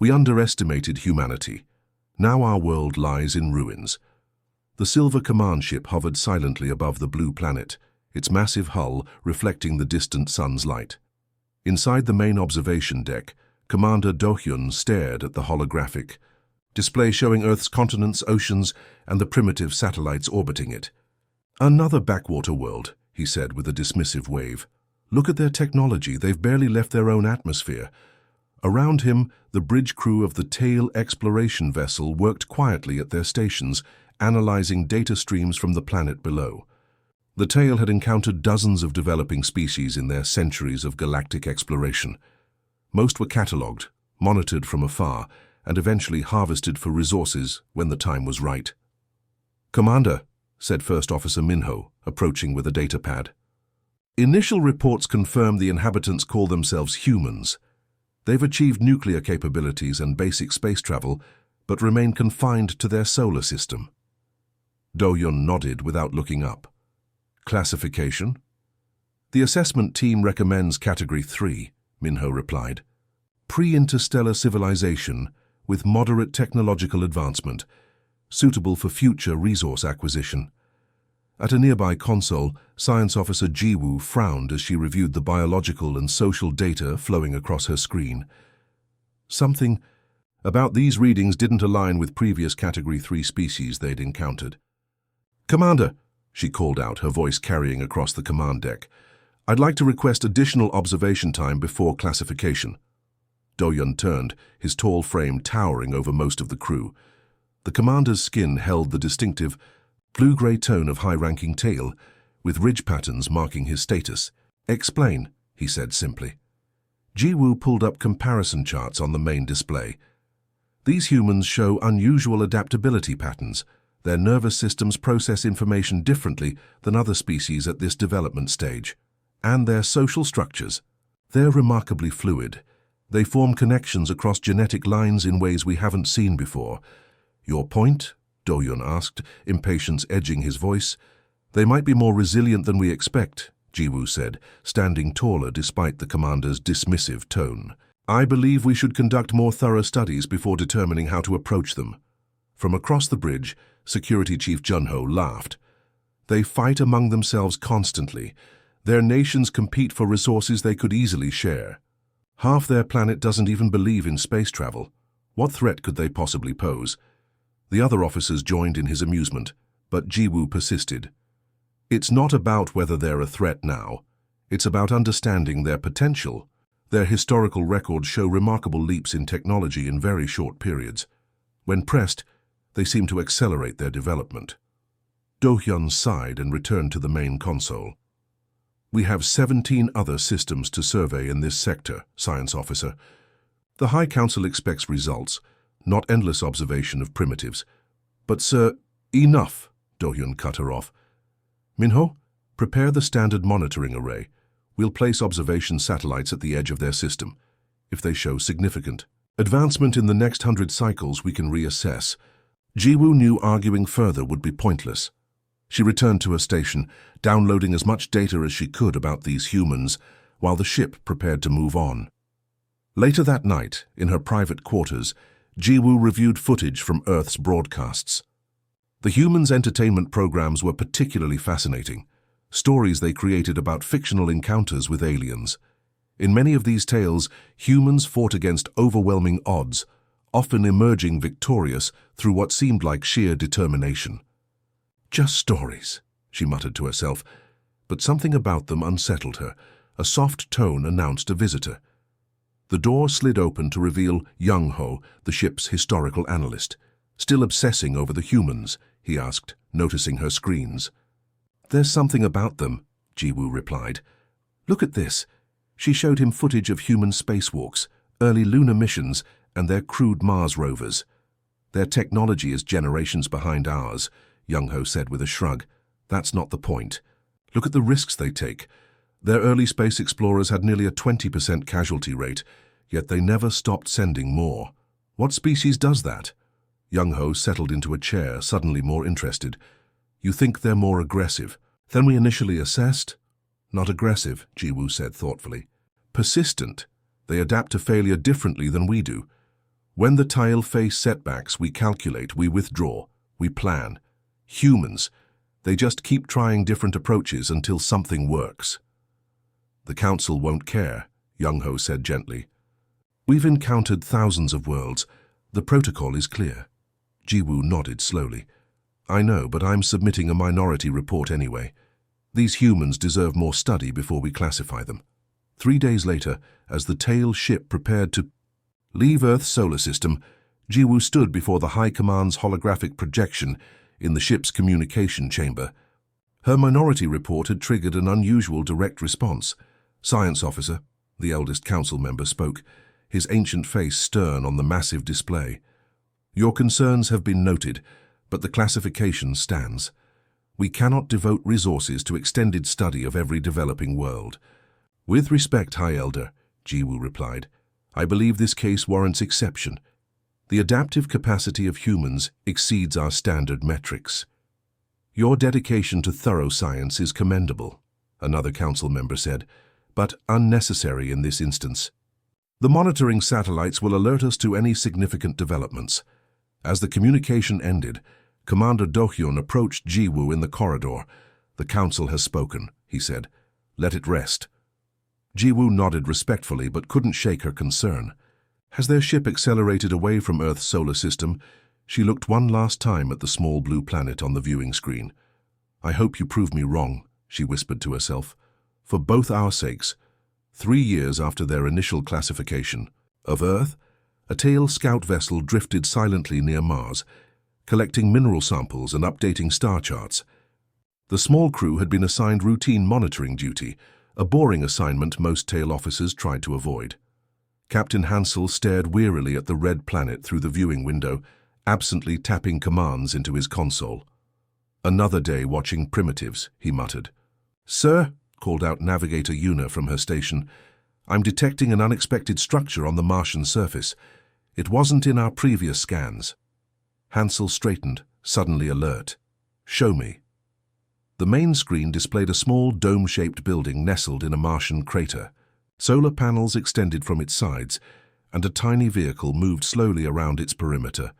We underestimated humanity. Now our world lies in ruins. The silver command ship hovered silently above the blue planet, its massive hull reflecting the distant sun's light. Inside the main observation deck, Commander Do-hyun stared at the holographic display showing Earth's continents, oceans, and the primitive satellites orbiting it. "Another backwater world," he said with a dismissive wave. "Look at their technology, they've barely left their own atmosphere." Around him, the bridge crew of the Tail exploration vessel worked quietly at their stations, analyzing data streams from the planet below. The Tail had encountered dozens of developing species in their centuries of galactic exploration. Most were catalogued, monitored from afar, and eventually harvested for resources when the time was right. "Commander," said First Officer Minho, approaching with a data pad. "Initial reports confirm the inhabitants call themselves humans. They've achieved nuclear capabilities and basic space travel, but remain confined to their solar system." Do-hyun nodded without looking up. "Classification?" "The assessment team recommends Category 3, Minho replied. "Pre-interstellar civilization with moderate technological advancement, suitable for future resource acquisition." At a nearby console, Science Officer Ji-woo frowned as she reviewed the biological and social data flowing across her screen. Something about these readings didn't align with previous Category 3 species they'd encountered. "Commander," she called out, her voice carrying across the command deck, "I'd like to request additional observation time before classification." Do-hyun turned, his tall frame towering over most of the crew. The commander's skin held the distinctive blue-gray tone of high-ranking Tail, with ridge patterns marking his status. "Explain," he said simply. Ji-woo pulled up comparison charts on the main display. "These humans show unusual adaptability patterns. Their nervous systems process information differently than other species at this development stage. And their social structures. They're remarkably fluid. They form connections across genetic lines in ways we haven't seen before." "Your point?" Do-hyun asked, impatience edging his voice. "They might be more resilient than we expect," Ji-woo said, standing taller despite the commander's dismissive tone. "I believe we should conduct more thorough studies before determining how to approach them." From across the bridge, Security Chief Junho laughed. "They fight among themselves constantly. Their nations compete for resources they could easily share. Half their planet doesn't even believe in space travel. What threat could they possibly pose?" The other officers joined in his amusement, but Ji-woo persisted. "It's not about whether they're a threat now. It's about understanding their potential. Their historical records show remarkable leaps in technology in very short periods. When pressed, they seem to accelerate their development." Do-hyun sighed and returned to the main console. "We have 17 other systems to survey in this sector, Science Officer. The High Council expects results, not endless observation of primitives." "But sir—" "Enough," Do-hyun cut her off. "Minho, prepare the standard monitoring array. We'll place observation satellites at the edge of their system. If they show significant advancement in the next 100 cycles, we can reassess." Ji-woo knew arguing further would be pointless. She returned to her station, downloading as much data as she could about these humans, while the ship prepared to move on. Later that night, in her private quarters, Ji-woo reviewed footage from Earth's broadcasts. The humans' entertainment programs were particularly fascinating, stories they created about fictional encounters with aliens. In many of these tales, humans fought against overwhelming odds, often emerging victorious through what seemed like sheer determination. "Just stories," she muttered to herself, but something about them unsettled her. A soft tone announced a visitor. The door slid open to reveal Young-ho, the ship's historical analyst. "Still obsessing over the humans?" he asked, noticing her screens. "There's something about them," Ji-woo replied. "Look at this." She showed him footage of human spacewalks, early lunar missions, and their crewed Mars rovers. "Their technology is generations behind ours," Young-ho said with a shrug. "That's not the point. Look at the risks they take. Their early space explorers had nearly a 20% casualty rate, yet they never stopped sending more. What species does that?" Young-ho settled into a chair, suddenly more interested. "You think they're more aggressive than we initially assessed?" "Not aggressive," Ji-woo said thoughtfully. "Persistent. They adapt to failure differently than we do. When the tile face setbacks, we calculate, we withdraw, we plan. Humans, they just keep trying different approaches until something works. The Council won't care, Young-Ho said gently. We've encountered thousands of worlds. The protocol is clear. Jiwoo nodded slowly. I know, but I'm submitting a minority report anyway. These humans deserve more study before we classify them. 3 days later, as the tail ship prepared to leave Earth's solar system, Jiwoo stood before the High Command's holographic projection in the ship's communication chamber. Her minority report had triggered an unusual direct response. Science officer, the eldest council member, spoke, his ancient face stern on the massive display. Your concerns have been noted, but the classification stands. We cannot devote resources to extended study of every developing world. With respect, High Elder, Jiwoo replied, I believe this case warrants exception. The adaptive capacity of humans exceeds our standard metrics. Your dedication to thorough science is commendable, another council member said, but unnecessary in this instance. The monitoring satellites will alert us to any significant developments. As the communication ended, Commander Do-hyun approached Jiwoo in the corridor. The council has spoken, he said. Let it rest. Jiwoo nodded respectfully but couldn't shake her concern. As their ship accelerated away from Earth's solar system, she looked one last time at the small blue planet on the viewing screen. I hope you prove me wrong, she whispered to herself. For both our sakes. 3 years after their initial classification of Earth, a tail scout vessel drifted silently near Mars, collecting mineral samples and updating star charts. The small crew had been assigned routine monitoring duty, a boring assignment most tail officers tried to avoid. Captain Hansel stared wearily at the red planet through the viewing window, absently tapping commands into his console. Another day watching primitives, he muttered. Sir, called out Navigator Yuna from her station, I'm detecting an unexpected structure on the Martian surface. It wasn't in our previous scans. Hansel straightened, suddenly alert. Show me. The main screen displayed a small dome-shaped building nestled in a Martian crater. Solar panels extended from its sides, and a tiny vehicle moved slowly around its perimeter.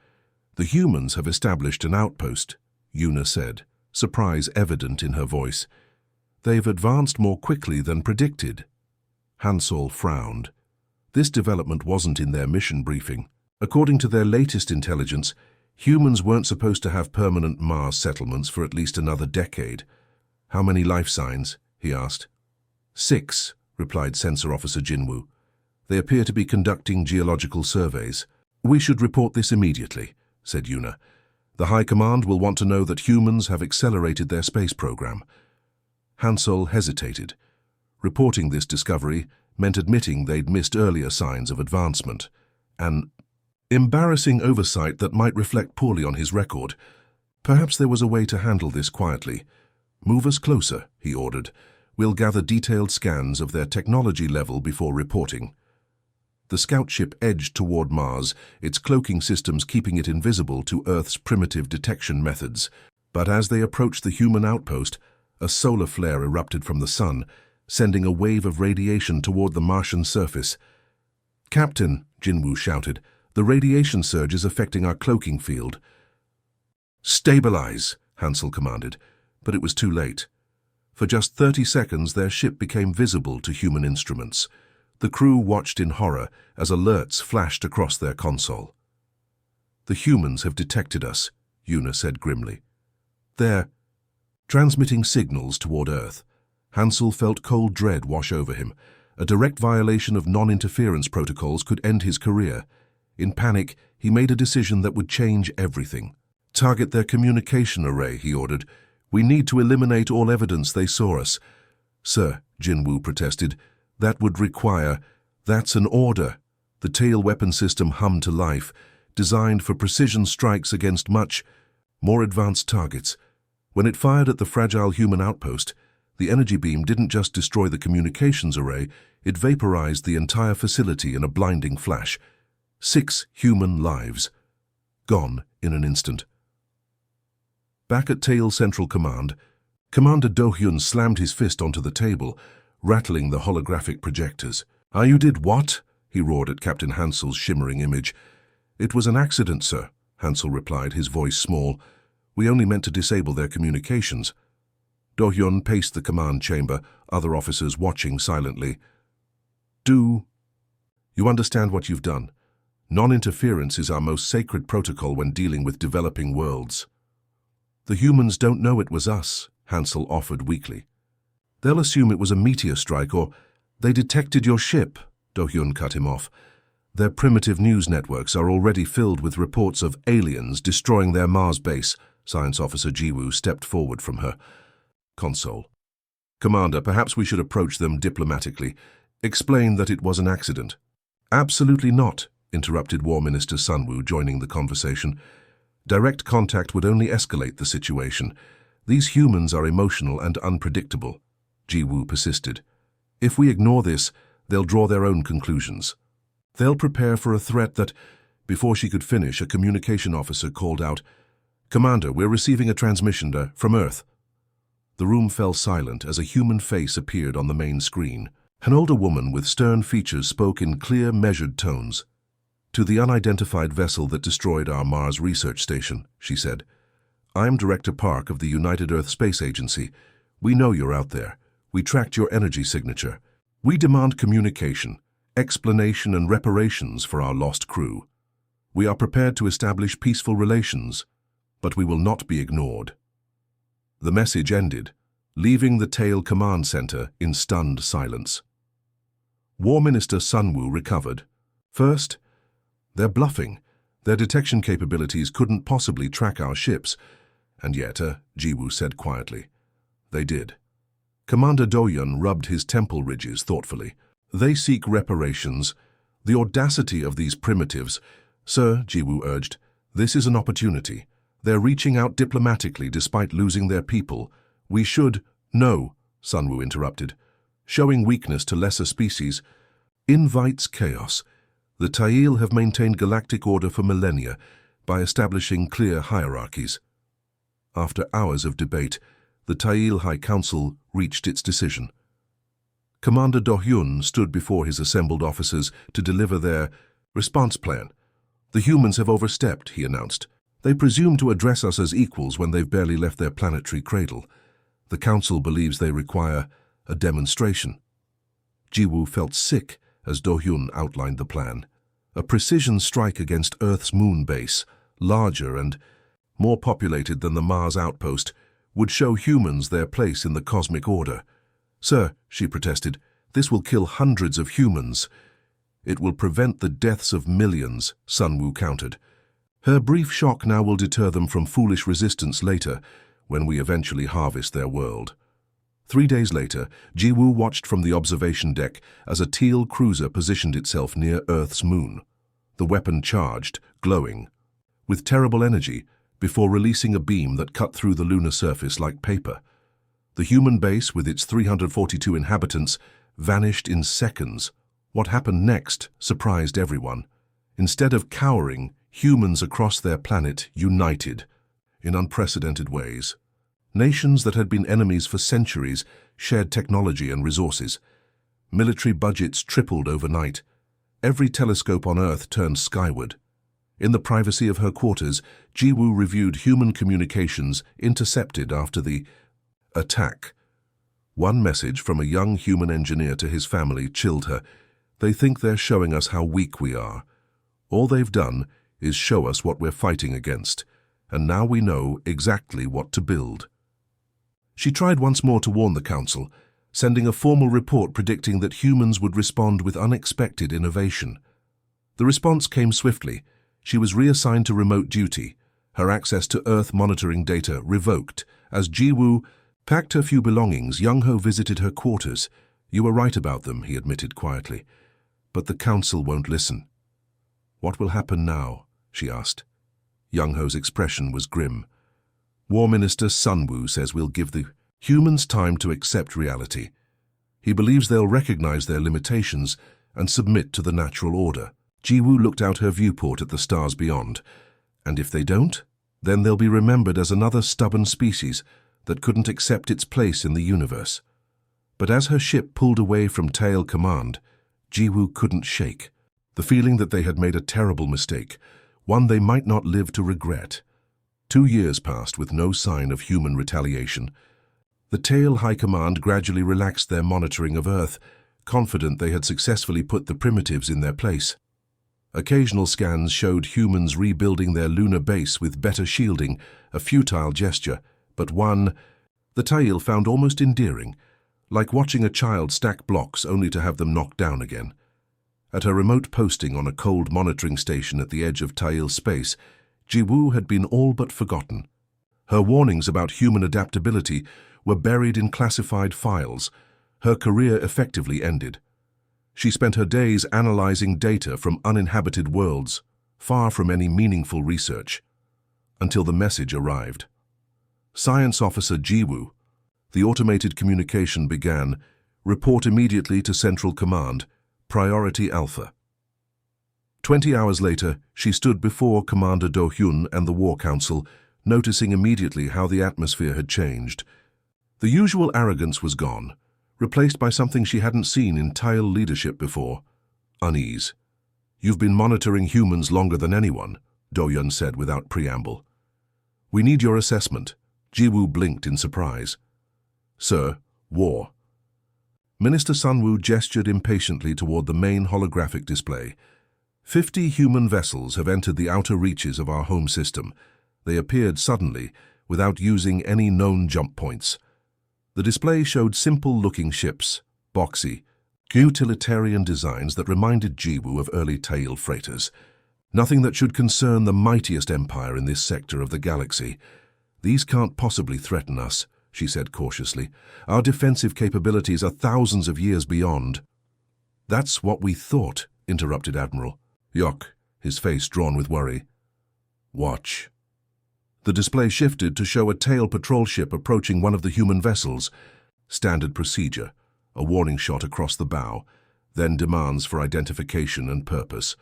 The humans have established an outpost, Yuna said, surprise evident in her voice. They've advanced more quickly than predicted. Hansel frowned. This development wasn't in their mission briefing. According to their latest intelligence, humans weren't supposed to have permanent Mars settlements for at least another decade. How many life signs? He asked. 6, replied Sensor Officer Jinwoo. They appear to be conducting geological surveys. We should report this immediately, said Yuna. The High Command will want to know that humans have accelerated their space program. Hansel hesitated. Reporting this discovery meant admitting they'd missed earlier signs of advancement. An embarrassing oversight that might reflect poorly on his record. Perhaps there was a way to handle this quietly. Move us closer, he ordered. We'll gather detailed scans of their technology level before reporting. The scout ship edged toward Mars, its cloaking systems keeping it invisible to Earth's primitive detection methods. But as they approached the human outpost, a solar flare erupted from the sun, sending a wave of radiation toward the Martian surface. Captain, Jinwoo shouted, the radiation surge is affecting our cloaking field. Stabilize, Hansel commanded, but it was too late. For just 30 seconds, their ship became visible to human instruments. The crew watched in horror as alerts flashed across their console. The humans have detected us, Yuna said grimly. They're transmitting signals toward Earth. Hansel felt cold dread wash over him. A direct violation of non-interference protocols could end his career. In panic, he made a decision that would change everything. Target their communication array, he ordered. We need to eliminate all evidence they saw us. Sir, Jinwoo protested, that would require... That's an order. The tail weapon system hummed to life, designed for precision strikes against much more advanced targets. When it fired at the fragile human outpost, the energy beam didn't just destroy the communications array, it vaporized the entire facility in a blinding flash. 6 human lives. Gone in an instant. Back at Tail Central Command, Commander Do-hyun slammed his fist onto the table, rattling the holographic projectors. You did what? He roared at Captain Hansel's shimmering image. "It was an accident, sir," Hansel replied, his voice small. "We only meant to disable their communications." Do-hyun paced the command chamber, other officers watching silently. "Do you understand what you've done? Non-interference is our most sacred protocol when dealing with developing worlds." "The humans don't know it was us," Hansel offered weakly. "They'll assume it was a meteor strike or they detected your ship," Do-hyun cut him off. "Their primitive news networks are already filled with reports of aliens destroying their Mars base." Science Officer Ji-woo stepped forward from her console. "Commander, perhaps we should approach them diplomatically. Explain that it was an accident." "Absolutely not," interrupted War Minister Sun-woo, joining the conversation. "Direct contact would only escalate the situation. These humans are emotional and unpredictable," Ji-woo persisted. "If we ignore this, they'll draw their own conclusions. They'll prepare for a threat that..." Before she could finish, a communication officer called out, "Commander, we're receiving a transmission from Earth." The room fell silent as a human face appeared on the main screen. An older woman with stern features spoke in clear, measured tones. "To the unidentified vessel that destroyed our Mars research station," she said. "I'm Director Park of the United Earth Space Agency. We know you're out there. We tracked your energy signature. We demand communication, explanation and reparations for our lost crew. We are prepared to establish peaceful relations, but we will not be ignored." The message ended, leaving the Tail Command Center in stunned silence. War Minister Sun-woo recovered. "First, they're bluffing. Their detection capabilities couldn't possibly track our ships. And yet, Ji-woo said quietly, they did." Commander Do-hyun rubbed his temple ridges thoughtfully. "They seek reparations. The audacity of these primitives." "Sir," Ji-woo urged, "this is an opportunity. They're reaching out diplomatically despite losing their people. We should..." "No," Sun-woo interrupted. "Showing weakness to lesser species invites chaos. The Tail have maintained galactic order for millennia by establishing clear hierarchies." After hours of debate, the Tail High Council reached its decision. Commander Do-hyun stood before his assembled officers to deliver their response plan. "The humans have overstepped," he announced. "They presume to address us as equals when they've barely left their planetary cradle. The Council believes they require a demonstration." Ji-woo felt sick as Do-hyun outlined the plan. A precision strike against Earth's moon base, larger and more populated than the Mars outpost, would show humans their place in the cosmic order. "Sir," she protested, "this will kill hundreds of humans." "It will prevent the deaths of millions," Sun-woo countered. "Her brief shock now will deter them from foolish resistance later, when we eventually harvest their world." 3 days later, Ji-woo watched from the observation deck as a teal cruiser positioned itself near Earth's moon. The weapon charged, glowing, with terrible energy, before releasing a beam that cut through the lunar surface like paper. The human base, with its 342 inhabitants, vanished in seconds. What happened next surprised everyone. Instead of cowering, humans across their planet united in unprecedented ways. Nations that had been enemies for centuries shared technology and resources. Military budgets tripled overnight. Every telescope on Earth turned skyward. In the privacy of her quarters, Ji-woo reviewed human communications intercepted after the attack. One message from a young human engineer to his family chilled her. "They think they're showing us how weak we are. All they've done is show us what we're fighting against, and now we know exactly what to build." She tried once more to warn the Council, sending a formal report predicting that humans would respond with unexpected innovation. The response came swiftly. She was reassigned to remote duty, her access to Earth monitoring data revoked. As Ji-woo packed her few belongings, Young-ho visited her quarters. "You were right about them," he admitted quietly. "But the Council won't listen." "What will happen now?" she asked. Young-ho's expression was grim. "War Minister Sun-woo says we'll give the humans time to accept reality. He believes they'll recognize their limitations and submit to the natural order." Ji-woo looked out her viewport at the stars beyond. "And if they don't, then they'll be remembered as another stubborn species that couldn't accept its place in the universe." But as her ship pulled away from Tail Command, Ji-woo couldn't shake. The feeling that they had made a terrible mistake one they might not live to regret. 2 years passed with no sign of human retaliation. The Tail High Command gradually relaxed their monitoring of Earth, confident they had successfully put the primitives in their place. Occasional scans showed humans rebuilding their lunar base with better shielding, a futile gesture, but one the Tail found almost endearing, like watching a child stack blocks only to have them knocked down again. At her remote posting on a cold monitoring station at the edge of Tail space, Jiwoo had been all but forgotten. Her warnings about human adaptability were buried in classified files. Her career effectively ended. She spent her days analyzing data from uninhabited worlds, far from any meaningful research, until the message arrived. Science Officer Jiwoo. The automated communication began. Report immediately to Central Command. Priority Alpha. 20 hours later, she stood before Commander Do-hyun and the War Council, noticing immediately how the atmosphere had changed. The usual arrogance was gone, replaced by something she hadn't seen in Tail leadership before: unease. "You've been monitoring humans longer than anyone," Do-hyun said without preamble. "We need your assessment." Jiwoo blinked in surprise. "Sir, War." Minister Sunwoo gestured impatiently toward the main holographic display. 50 human vessels have entered the outer reaches of our home system. They appeared suddenly, without using any known jump points. The display showed simple-looking ships, boxy, utilitarian designs that reminded Jiwoo of early Tail freighters. Nothing that should concern the mightiest empire in this sector of the galaxy. "These can't possibly threaten us," she said cautiously. "Our defensive capabilities are thousands of years beyond." "That's what we thought," interrupted Admiral Yok, his face drawn with worry. "Watch." The display shifted to show a Tail patrol ship approaching one of the human vessels. Standard procedure, a warning shot across the bow, then demands for identification and purpose.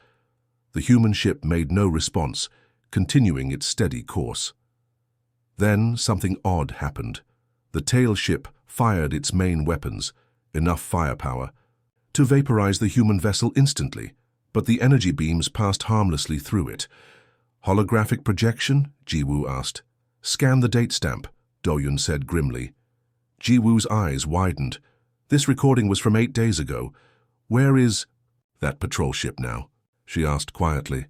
The human ship made no response, continuing its steady course. Then something odd happened. The Tail ship fired its main weapons, enough firepower, to vaporize the human vessel instantly, but the energy beams passed harmlessly through it. "Holographic projection?" Jiwoo asked. "Scan the date stamp," Do-hyun said grimly. Jiwoo's eyes widened. "This recording was from 8 days ago. Where is that patrol ship now?" she asked quietly.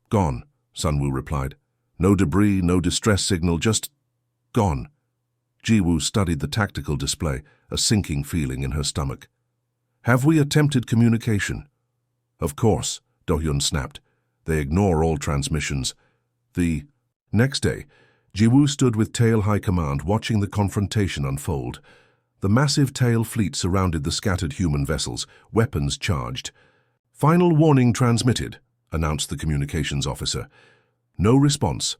"Gone," Sunwoo replied. "No debris, no distress signal, just gone." Jiwoo studied the tactical display, a sinking feeling in her stomach. "Have we attempted communication?" "Of course," Do-hyun snapped. "They ignore all transmissions." The next day, Jiwoo stood with Tail High Command watching the confrontation unfold. The massive Tail fleet surrounded the scattered human vessels, weapons charged. "Final warning transmitted," announced the communications officer. No response.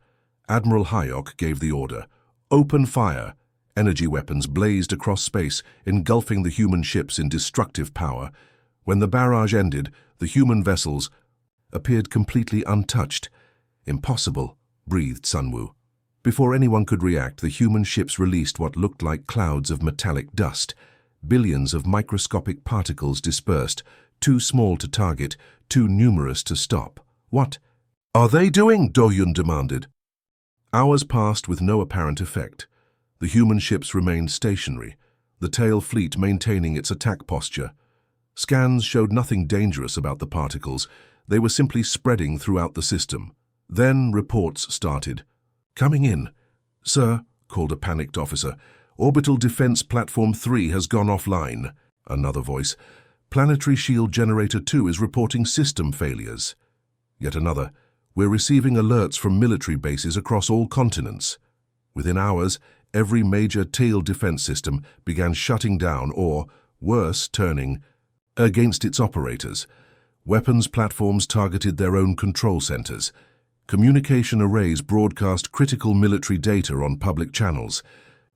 Admiral Hayok gave the order. "Open fire." Energy weapons blazed across space, engulfing the human ships in destructive power. When the barrage ended, the human vessels appeared completely untouched. "Impossible," breathed Sunwoo. Before anyone could react, the human ships released what looked like clouds of metallic dust. Billions of microscopic particles dispersed, too small to target, too numerous to stop. "What are they doing?" Do-hyun demanded. Hours passed with no apparent effect. The human ships remained stationary, the Tail fleet maintaining its attack posture. Scans showed nothing dangerous about the particles. They were simply spreading throughout the system. Then reports started. "Coming in." "Sir," called a panicked officer, "Orbital Defense Platform 3 has gone offline." Another voice. "Planetary Shield Generator 2 is reporting system failures." Yet another. "We're receiving alerts from military bases across all continents." Within hours, every major Tail defense system began shutting down or, worse, turning against its operators. Weapons platforms targeted their own control centers. Communication arrays broadcast critical military data on public channels.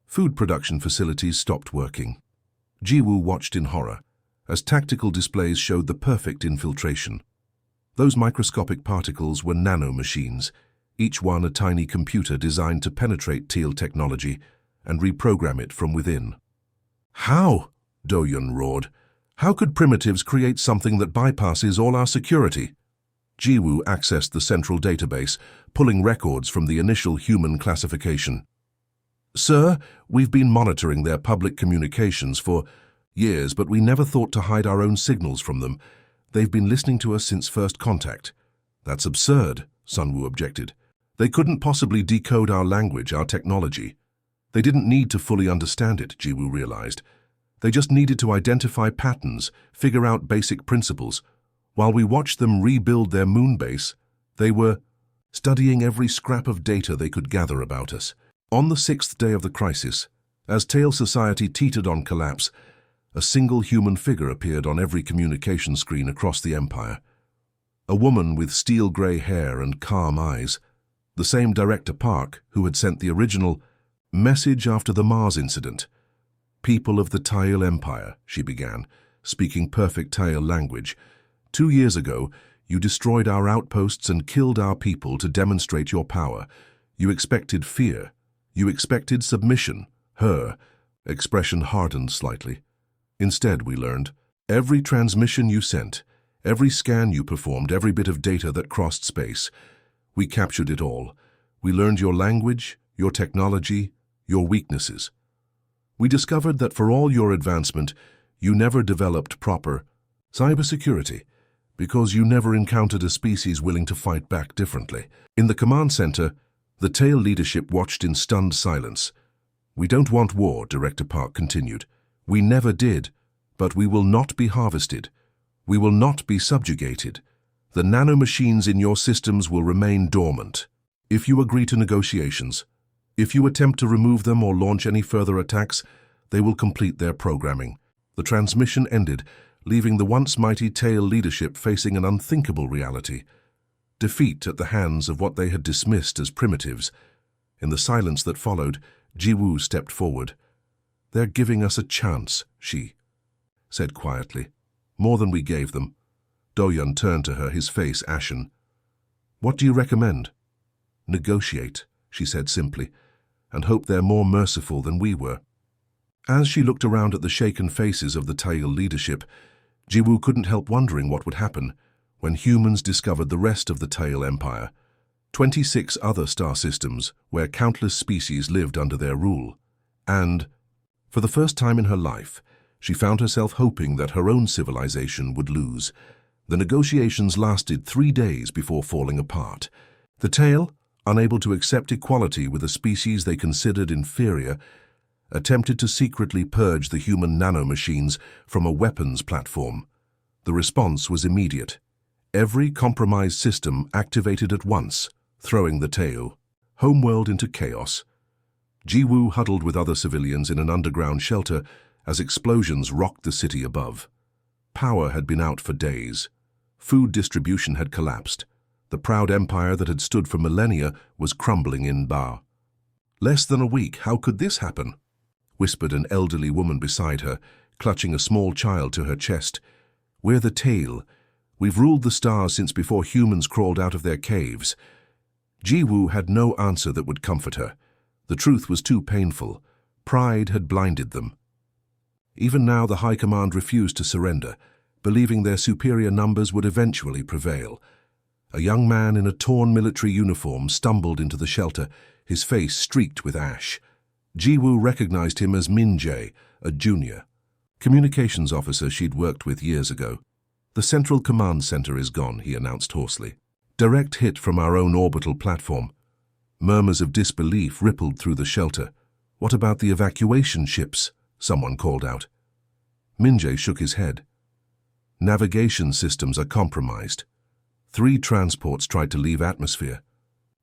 Food production facilities stopped working. Jiwoo watched in horror, as tactical displays showed the perfect infiltration. Those microscopic particles were nanomachines, each one a tiny computer designed to penetrate Tail technology and reprogram it from within. "How?" Do-hyun roared. "How could primitives create something that bypasses all our security?" Jiwoo accessed the central database, pulling records from the initial human classification. "Sir, we've been monitoring their public communications for years, but we never thought to hide our own signals from them. They've been listening to us since first contact." "That's absurd," Sunwoo objected. "They couldn't possibly decode our language, our technology." They didn't need to fully understand it, Jiwoo realized. They just needed to identify patterns, figure out basic principles. While we watched them rebuild their moon base, they were studying every scrap of data they could gather about us. On the 6th day of the crisis, as Tail Society teetered on collapse, a single human figure appeared on every communication screen across the Empire. A woman with steel-grey hair and calm eyes, the same Director Park who had sent the original message after the Mars incident. "People of the Tail Empire," she began, speaking perfect Tail language. "2 years ago, you destroyed our outposts and killed our people to demonstrate your power. You expected fear. You expected submission." Her expression hardened slightly. "Instead, we learned, every transmission you sent, every scan you performed, every bit of data that crossed space, we captured it all. We learned your language, your technology, your weaknesses. We discovered that for all your advancement, you never developed proper cybersecurity, because you never encountered a species willing to fight back differently." In the command center, the Tail leadership watched in stunned silence. "We don't want war," Director Park continued. "We never did, but we will not be harvested. We will not be subjugated. The nanomachines in your systems will remain dormant. If you agree to negotiations, if you attempt to remove them or launch any further attacks, they will complete their programming." The transmission ended, leaving the once mighty Tail leadership facing an unthinkable reality. Defeat at the hands of what they had dismissed as primitives. In the silence that followed, Jiwoo stepped forward. "They're giving us a chance," she said quietly. "More than we gave them." Doyun turned to her, his face ashen. "What do you recommend?" "Negotiate," she said simply, "and hope they're more merciful than we were." As she looked around at the shaken faces of the Tail leadership, Jiwoo couldn't help wondering what would happen when humans discovered the rest of the Tail Empire, 26 other star systems where countless species lived under their rule. And, for the first time in her life, she found herself hoping that her own civilization would lose. The negotiations lasted 3 days before falling apart. The Tail, unable to accept equality with a species they considered inferior, attempted to secretly purge the human nanomachines from a weapons platform. The response was immediate. Every compromised system activated at once, throwing the Tail homeworld into chaos. Jiwoo huddled with other civilians in an underground shelter as explosions rocked the city above. Power had been out for days. Food distribution had collapsed. The proud empire that had stood for millennia was crumbling in Ba. "Less than a week, how could this happen?" whispered an elderly woman beside her, clutching a small child to her chest. "We're the Tail. We've ruled the stars since before humans crawled out of their caves." Jiwoo had no answer that would comfort her. The truth was too painful. Pride had blinded them. Even now, the High Command refused to surrender, believing their superior numbers would eventually prevail. A young man in a torn military uniform stumbled into the shelter, his face streaked with ash. Jiwoo recognized him as Min-jae, a junior communications officer she'd worked with years ago. "The Central Command Center is gone," he announced hoarsely. "Direct hit from our own orbital platform." Murmurs of disbelief rippled through the shelter. "What about the evacuation ships?" someone called out. Min-jae shook his head. "Navigation systems are compromised. 3 transports tried to leave atmosphere.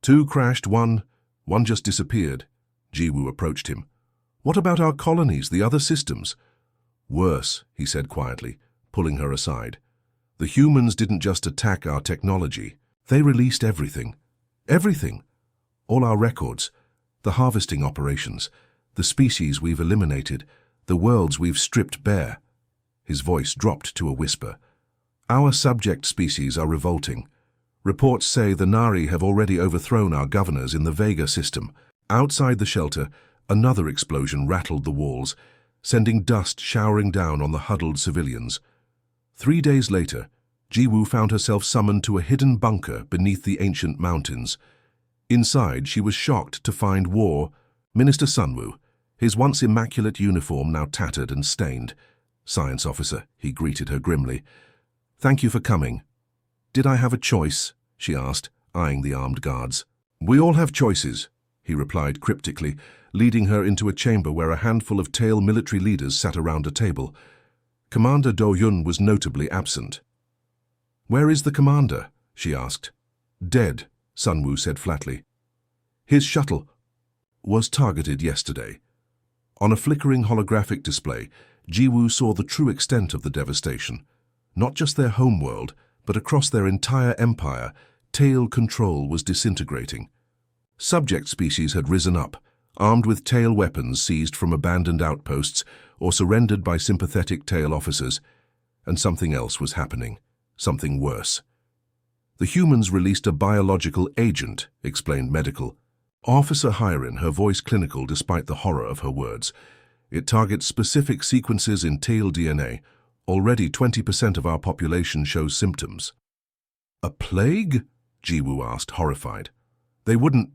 2 crashed, one just disappeared." Jiwoo approached him. "What about our colonies, the other systems?" "Worse," he said quietly, pulling her aside. "The humans didn't just attack our technology. They released everything. Everything. All our records, the harvesting operations, the species we've eliminated, the worlds we've stripped bare." His voice dropped to a whisper. "Our subject species are revolting. Reports say the Nari have already overthrown our governors in the Vega system." Outside the shelter, another explosion rattled the walls, sending dust showering down on the huddled civilians. 3 days later, Jiwoo found herself summoned to a hidden bunker beneath the ancient mountains. Inside, she was shocked to find War, Minister Sunwoo, his once immaculate uniform now tattered and stained. "Science officer," he greeted her grimly. "Thank you for coming." "Did I have a choice?" she asked, eyeing the armed guards. "We all have choices," he replied cryptically, leading her into a chamber where a handful of tail military leaders sat around a table. Commander Do-yun was notably absent. "Where is the commander?" she asked. "Dead," Sunwoo said flatly. "His shuttle was targeted yesterday." On a flickering holographic display, Jiwoo saw the true extent of the devastation. Not just their homeworld, but across their entire empire, tail control was disintegrating. Subject species had risen up, armed with tail weapons seized from abandoned outposts or surrendered by sympathetic tail officers. And something else was happening, something worse. "The humans released a biological agent," explained Medical Officer Hyrin, her voice clinical despite the horror of her words. "It targets specific sequences in tail DNA. Already 20% of our population shows symptoms." "A plague?" Jiwoo asked, horrified. "They wouldn't.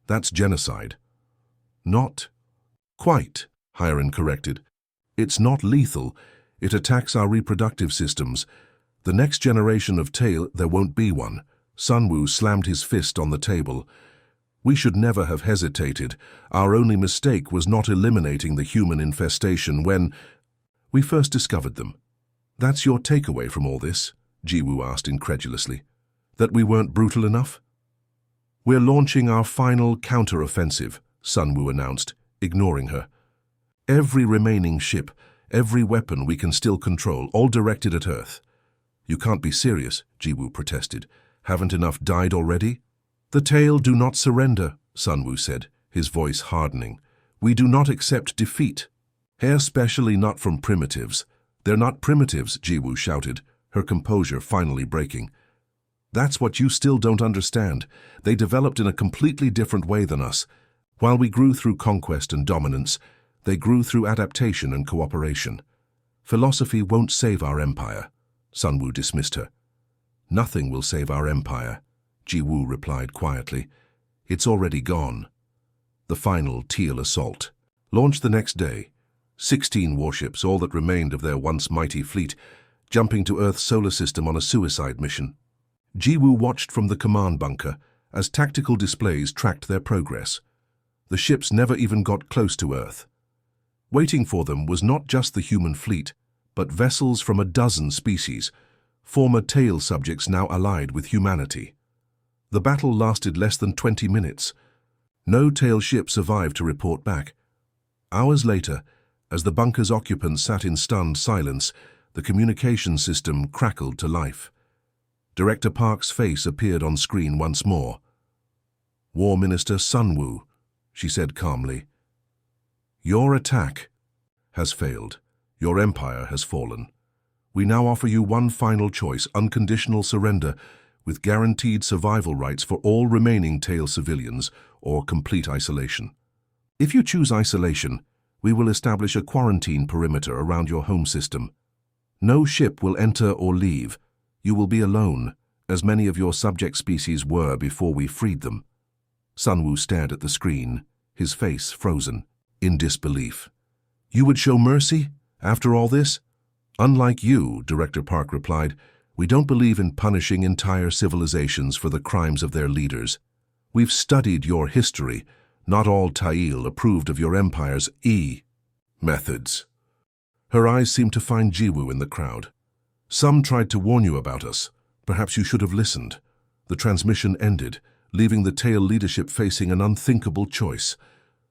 That's genocide." "Not quite," Hyrin corrected. "It's not lethal. It attacks our reproductive systems. The next generation of tail, there won't be one." Sunwoo slammed his fist on the table. "We should never have hesitated. Our only mistake was not eliminating the human infestation when we first discovered them." "That's your takeaway from all this?" Jiwoo asked incredulously. "That we weren't brutal enough?" "We're launching our final counter-offensive," Sunwoo announced, ignoring her. "Every remaining ship, every weapon we can still control, all directed at Earth." "You can't be serious," Jiwoo protested. "Haven't enough died already?" "The tail do not surrender," Sunwoo said, his voice hardening. "We do not accept defeat. Especially not from primitives." "They're not primitives," Jiwoo shouted, her composure finally breaking. "That's what you still don't understand. They developed in a completely different way than us. While we grew through conquest and dominance, they grew through adaptation and cooperation. Philosophy won't save our empire." Sunwoo dismissed her. "Nothing will save our empire," Jiwoo replied quietly. "It's already gone." The final teal assault launched the next day. 16 warships, all that remained of their once mighty fleet, jumping to Earth's solar system on a suicide mission. Jiwoo watched from the command bunker as tactical displays tracked their progress. The ships never even got close to Earth. Waiting for them was not just the human fleet, but vessels from a dozen species, former tail subjects now allied with humanity. The battle lasted less than 20 minutes. No tail ship survived to report back. Hours later, as the bunker's occupants sat in stunned silence, the communication system crackled to life. Director Park's face appeared on screen once more. "War Minister Sunwoo," she said calmly. "Your attack has failed. Your empire has fallen. We now offer you one final choice, unconditional surrender, with guaranteed survival rights for all remaining tail civilians, or complete isolation. If you choose isolation, we will establish a quarantine perimeter around your home system. No ship will enter or leave. You will be alone, as many of your subject species were before we freed them." Sunwoo stared at the screen, his face frozen, in disbelief. "You would show mercy after all this?" "Unlike you," Director Park replied, "we don't believe in punishing entire civilizations for the crimes of their leaders. We've studied your history. Not all Tail approved of your empire's methods." Her eyes seemed to find Jiwoo in the crowd. "Some tried to warn you about us. Perhaps you should have listened." The transmission ended, leaving the tail leadership facing an unthinkable choice: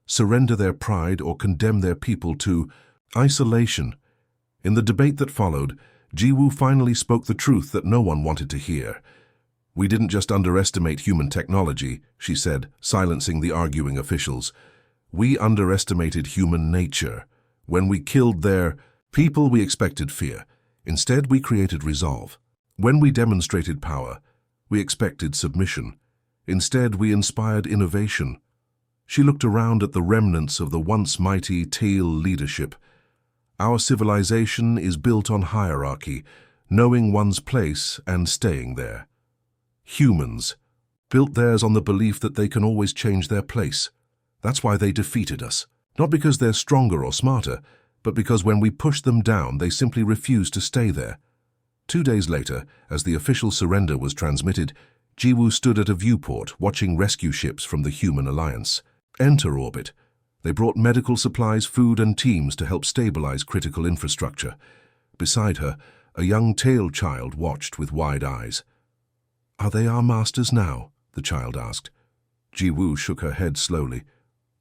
surrender their pride or condemn their people to isolation. In the debate that followed, Jiwoo finally spoke the truth that no one wanted to hear. "We didn't just underestimate human technology," she said, silencing the arguing officials. "We underestimated human nature. When we killed their people, we expected fear. Instead, we created resolve. When we demonstrated power, we expected submission. Instead, we inspired innovation." She looked around at the remnants of the once mighty tail leadership. "Our civilization is built on hierarchy, knowing one's place and staying there. Humans built theirs on the belief that they can always change their place. That's why they defeated us. Not because they're stronger or smarter, but because when we pushed them down, they simply refused to stay there. 2 days later, as the official surrender was transmitted, Jiwoo stood at a viewport watching rescue ships from the Human Alliance enter orbit. They brought medical supplies, food, and teams to help stabilize critical infrastructure. Beside her, a young tail child watched with wide eyes. "Are they our masters now?" the child asked. Jiwoo shook her head slowly.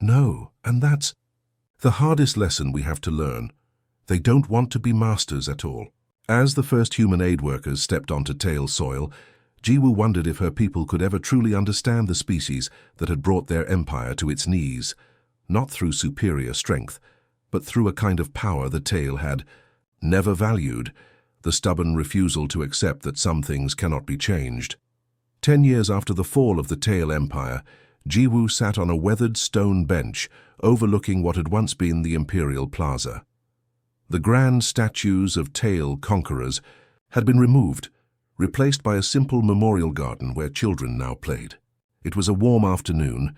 "No, and that's the hardest lesson we have to learn. They don't want to be masters at all." As the first human aid workers stepped onto Tail soil, Jiwoo wondered if her people could ever truly understand the species that had brought their empire to its knees, not through superior strength, but through a kind of power the Tail had never valued, the stubborn refusal to accept that some things cannot be changed. 10 years after the fall of the Tail Empire, Jiwoo sat on a weathered stone bench overlooking what had once been the Imperial Plaza. The grand statues of Tail conquerors had been removed, replaced by a simple memorial garden where children now played. It was a warm afternoon,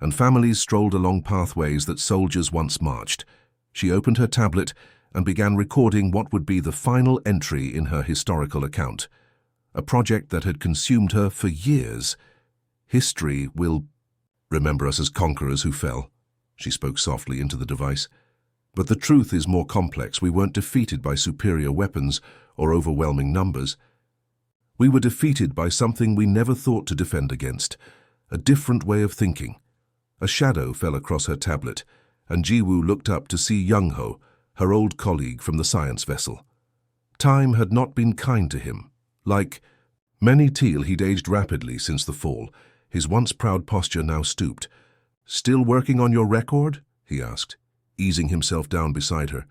and families strolled along pathways that soldiers once marched. She opened her tablet and began recording what would be the final entry in her historical account, a project that had consumed her for years. "History will remember us as conquerors who fell," she spoke softly into the device. "But the truth is more complex. We weren't defeated by superior weapons or overwhelming numbers. We were defeated by something we never thought to defend against, a different way of thinking." A shadow fell across her tablet, and Jiwoo looked up to see Young-ho, her old colleague from the science vessel. Time had not been kind to him. Like many Teal, he'd aged rapidly since the fall, his once proud posture now stooped. "Still working on your record?" he asked, easing himself down beside her.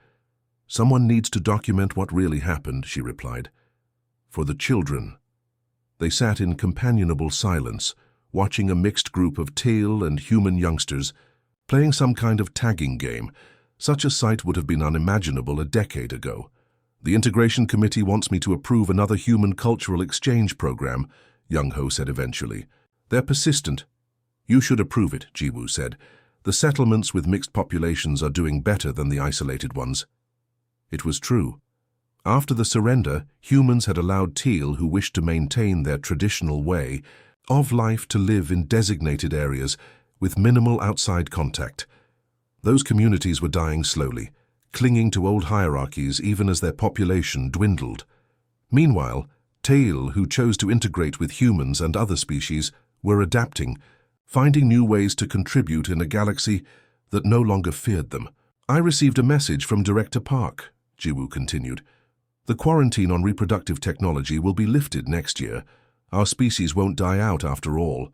"Someone needs to document what really happened," she replied. "For the children." They sat in companionable silence, watching a mixed group of Tail and human youngsters playing some kind of tagging game. Such a sight would have been unimaginable a decade ago. "The Integration Committee wants me to approve another human cultural exchange program," Young-ho said eventually. "They're persistent." "You should approve it," Jiwoo said. "The settlements with mixed populations are doing better than the isolated ones." It was true. After the surrender, humans had allowed Teal, who wished to maintain their traditional way of life, to live in designated areas with minimal outside contact. Those communities were dying slowly, clinging to old hierarchies even as their population dwindled. Meanwhile, Teal, who chose to integrate with humans and other species, were adapting, finding new ways to contribute in a galaxy that no longer feared them. "I received a message from Director Park," Jiwoo continued. "The quarantine on reproductive technology will be lifted next year. Our species won't die out after all."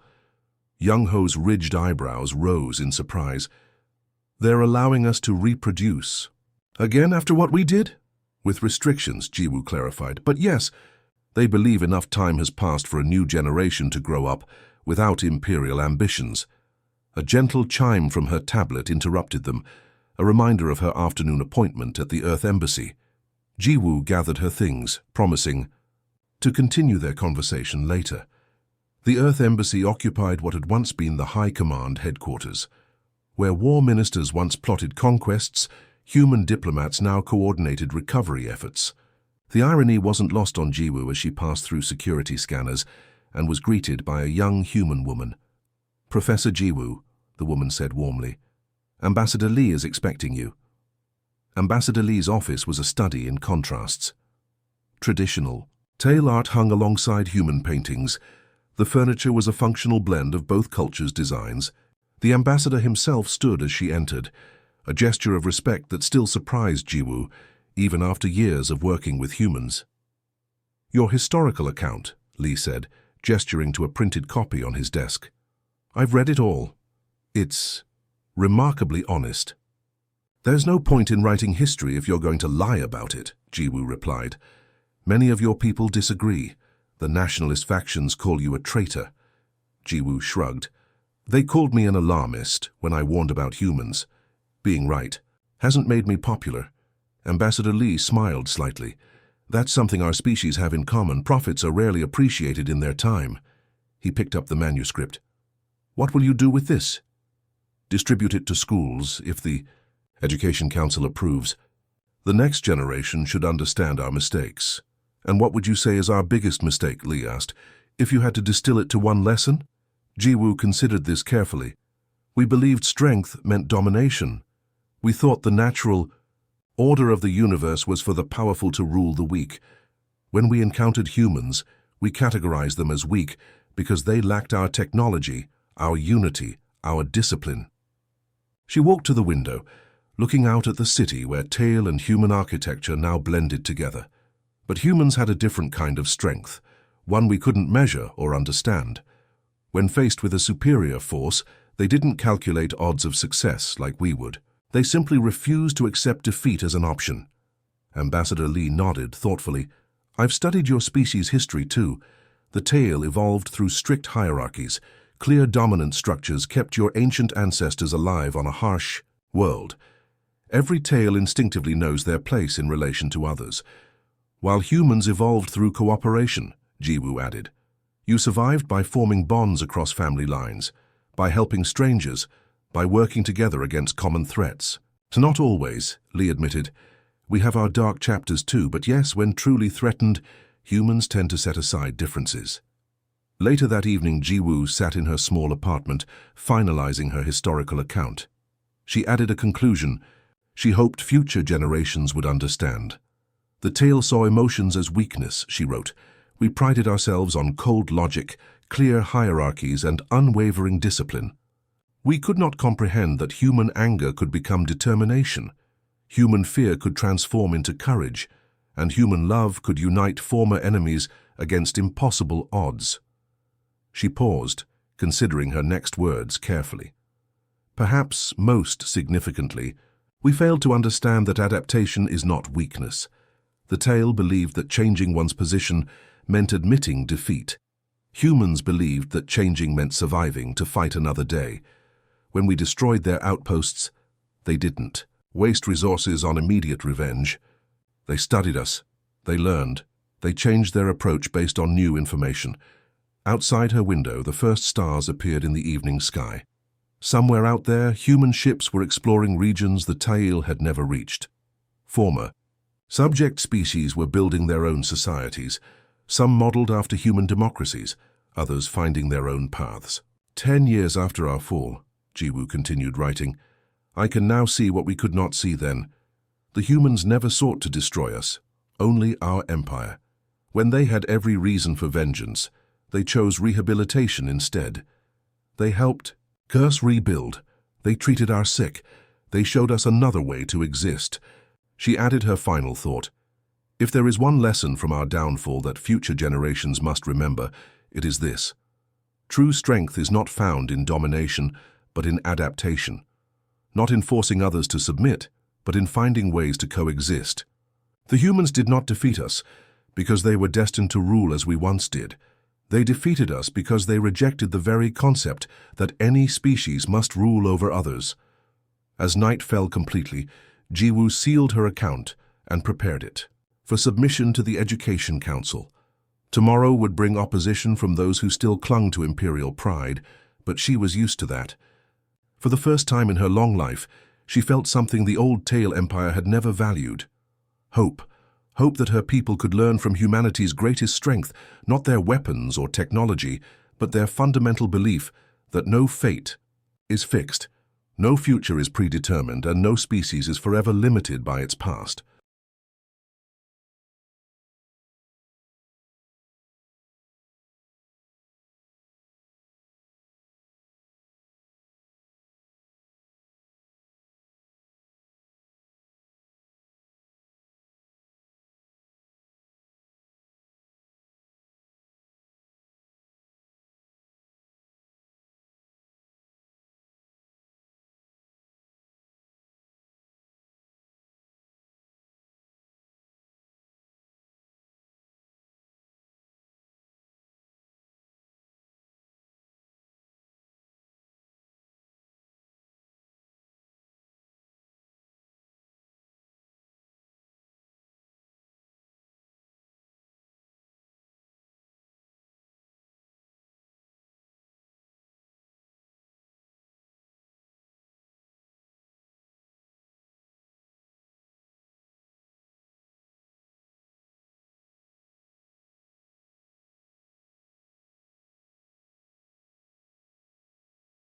Young-ho's ridged eyebrows rose in surprise. "They're allowing us to reproduce." "Again after what we did?" "With restrictions," Jiwoo clarified. "But yes, they believe enough time has passed for a new generation to grow up without imperial ambitions." A gentle chime from her tablet interrupted them, a reminder of her afternoon appointment at the Earth Embassy. Jiwoo gathered her things, promising to continue their conversation later. The Earth Embassy occupied what had once been the High Command headquarters. Where war ministers once plotted conquests, human diplomats now coordinated recovery efforts. The irony wasn't lost on Jiwoo as she passed through security scanners and was greeted by a young human woman. "Professor Jiwoo," the woman said warmly, "Ambassador Lee is expecting you." Ambassador Lee's office was a study in contrasts. Traditional Tail art hung alongside human paintings. The furniture was a functional blend of both cultures' designs. The ambassador himself stood as she entered, a gesture of respect that still surprised Jiwoo, even after years of working with humans. "Your historical account," Lee said, gesturing to a printed copy on his desk. "I've read it all. It's remarkably honest." "There's no point in writing history if you're going to lie about it," Jiwoo replied. "Many of your people disagree. The nationalist factions call you a traitor." Jiwoo shrugged. "They called me an alarmist when I warned about humans. Being right hasn't made me popular." Ambassador Lee smiled slightly. That's something our species have in common. Prophets are rarely appreciated in their time. He picked up the manuscript. What will you do with this? Distribute it to schools, if the Education Council approves. The next generation should understand our mistakes. And what would you say is our biggest mistake, Lee asked, if you had to distill it to one lesson? Jiwoo considered this carefully. We believed strength meant domination. We thought the natural order of the universe was for the powerful to rule the weak. When we encountered humans, we categorized them as weak because they lacked our technology, our unity, our discipline. She walked to the window, looking out at the city where tale and human architecture now blended together. But humans had a different kind of strength, one we couldn't measure or understand. When faced with a superior force, they didn't calculate odds of success like we would. They simply refused to accept defeat as an option. Ambassador Lee nodded thoughtfully. I've studied your species' history too. The tale evolved through strict hierarchies. Clear dominant structures kept your ancient ancestors alive on a harsh world. Every tale instinctively knows their place in relation to others. While humans evolved through cooperation, Jiwoo added. You survived by forming bonds across family lines, by helping strangers, by working together against common threats. Not always, Lee admitted. We have our dark chapters too, but yes, when truly threatened, humans tend to set aside differences. Later that evening, Jiwoo sat in her small apartment, finalizing her historical account. She added a conclusion. She hoped future generations would understand. The tale saw emotions as weakness, she wrote. We prided ourselves on cold logic, clear hierarchies, and unwavering discipline. We could not comprehend that human anger could become determination, human fear could transform into courage, and human love could unite former enemies against impossible odds. She paused, considering her next words carefully. Perhaps most significantly, we failed to understand that adaptation is not weakness. The tale believed that changing one's position meant admitting defeat. Humans believed that changing meant surviving to fight another day. When we destroyed their outposts, they didn't waste resources on immediate revenge. They studied us, they learned, they changed their approach based on new information. Outside her window, the first stars appeared in the evening sky. Somewhere out there, human ships were exploring regions the tale had never reached. Former subject species were building their own societies, some modeled after human democracies, others finding their own paths. 10 years after our fall, Jiwoo continued writing, I can now see what we could not see then. The humans never sought to destroy us, only our empire. When they had every reason for vengeance, they chose rehabilitation instead. They helped curse rebuild. They treated our sick. They showed us another way to exist. She added her final thought. If there is one lesson from our downfall that future generations must remember, it is this. True strength is not found in domination, but in adaptation. Not in forcing others to submit, but in finding ways to coexist. The humans did not defeat us because they were destined to rule as we once did. They defeated us because they rejected the very concept that any species must rule over others. As night fell completely, Jiwoo sealed her account and prepared it for submission to the Education Council. Tomorrow would bring opposition from those who still clung to imperial pride, but she was used to that. For the first time in her long life, she felt something the old Tale Empire had never valued. Hope. Hope that her people could learn from humanity's greatest strength, not their weapons or technology, but their fundamental belief that no fate is fixed, no future is predetermined, and no species is forever limited by its past.